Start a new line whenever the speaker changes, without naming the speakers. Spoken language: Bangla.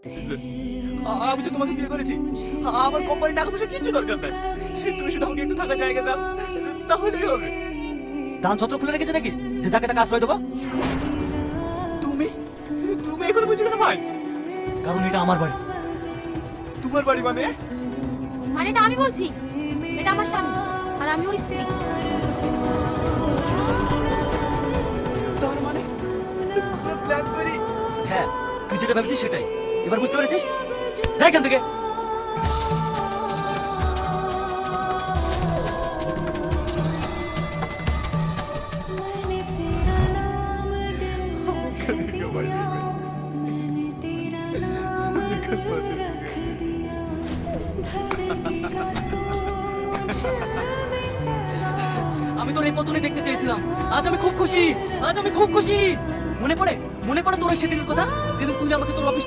আমি তো তোমাকে বিয়ে করেছি, আমার কোম্পানির টাকা পয়সা কিছু দরকার নাই। তুমি শুধু আমাকে একটু থাকার জায়গা দাও, তাহলেই হবে।
দান ছত্র খুলে রেখেছে নাকি যে যাকে তাকে আশ্রয় দেবো?
তুমি তুমি এখন বুঝছো কেন ভাই?
কারণ এটা আমার বাড়ি।
তোমার বাড়ি মানে?
মানে এটা আমি বলছি, এটা আমার স্বামী আর আমি ওর স্ত্রী।
তার মানে পুরো প্ল্যান করি।
হ্যাঁ, তুই যেটা ভাবছিস সেটাই। এবার বুঝতে পেরেছিস? যাই এখান থেকে। আমি তোর এই পতনে দেখতে চেয়েছিলাম। আজ আমি খুব খুশি, আজ আমি খুব খুশি। মনে পড়ে তোর ওই সেদিনের কথা, যেদিন তুই আমাকে তোর অফিস